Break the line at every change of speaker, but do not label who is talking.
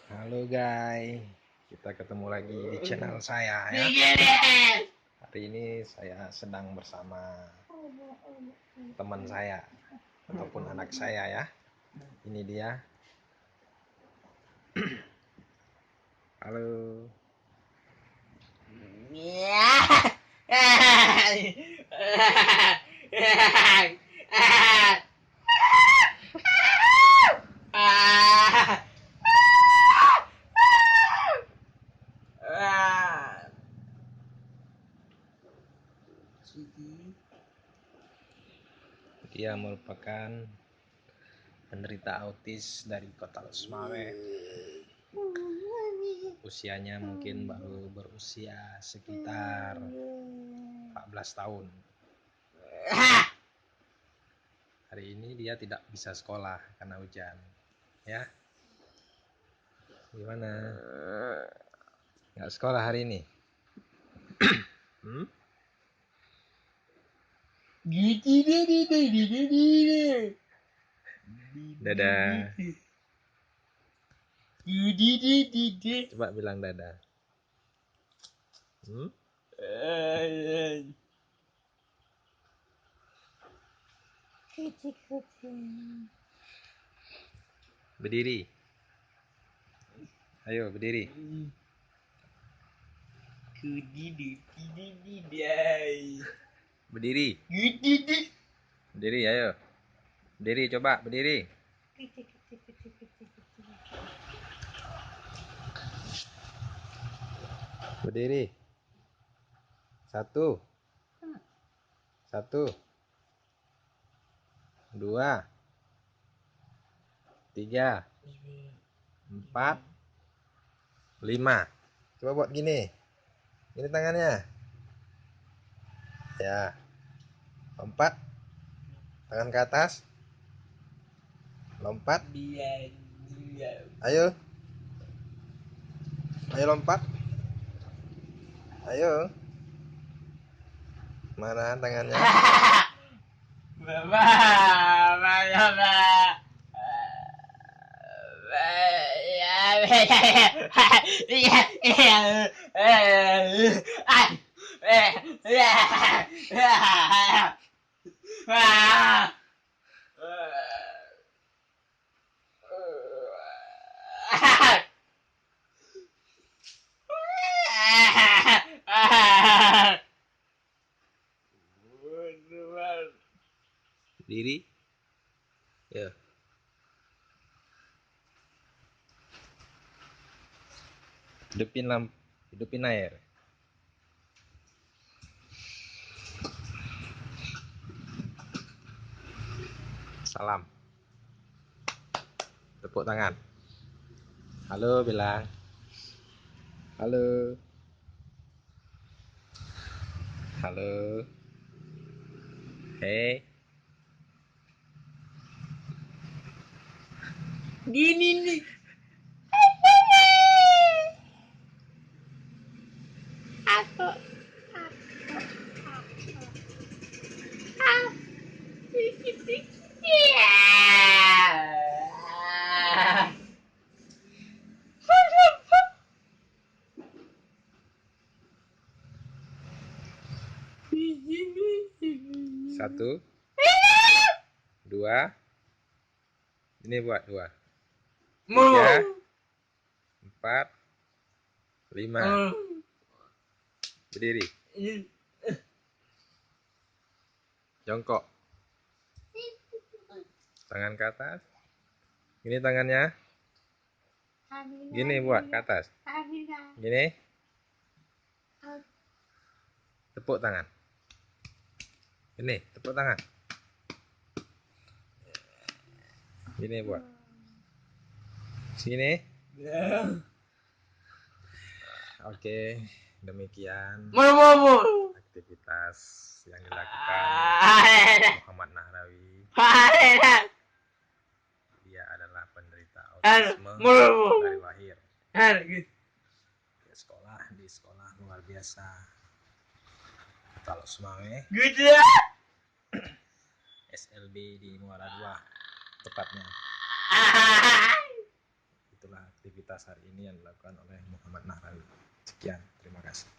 Halo guys, kita ketemu lagi di channel saya ya. Hari ini saya sedang bersama teman saya ataupun anak saya ya. Ini dia. Halo. Dia merupakan penderita autis dari Kota Losmawe. Usianya mungkin baru berusia sekitar 14 tahun. Hari ini dia tidak bisa sekolah karena hujan. Ya. Gimana? Nggak sekolah hari ini? Dadah. Coba bilang dadah. Berdiri. Ayo berdiri. Berdiri. Berdiri ayo. Berdiri coba berdiri. Berdiri. Satu. Dua. Tiga. 4. 5. Coba buat gini. Ini tangannya. Ya. Lompat. Tangan ke atas. Lompat. Ayo. Ayo lompat. Ayo. Mana tangannya? Diri. Ya. Hidupin air. Salam. Tepuk tangan. Halo bilang. Halo. Halo. Hey.
Gini nih.
Satu. Dua. Ini buat 2. 3. 4. 5. Berdiri. Jongkok. Tangan ke atas. Ini tangannya. Gini buat ke atas. Gini. Tepuk tangan. Ini tepuk tangan. Gini buat. Sini. Oke, demikian aktivitas yang dilakukan Muhammad Nahrawi. Dia adalah penderita autisme dari lahir. Di sekolah luar biasa. Kalau Losmawe, SLB di Muara 2 tepatnya. Itulah aktivitas hari ini yang dilakukan oleh Muhammad Nahrawi. Sekian, terima kasih.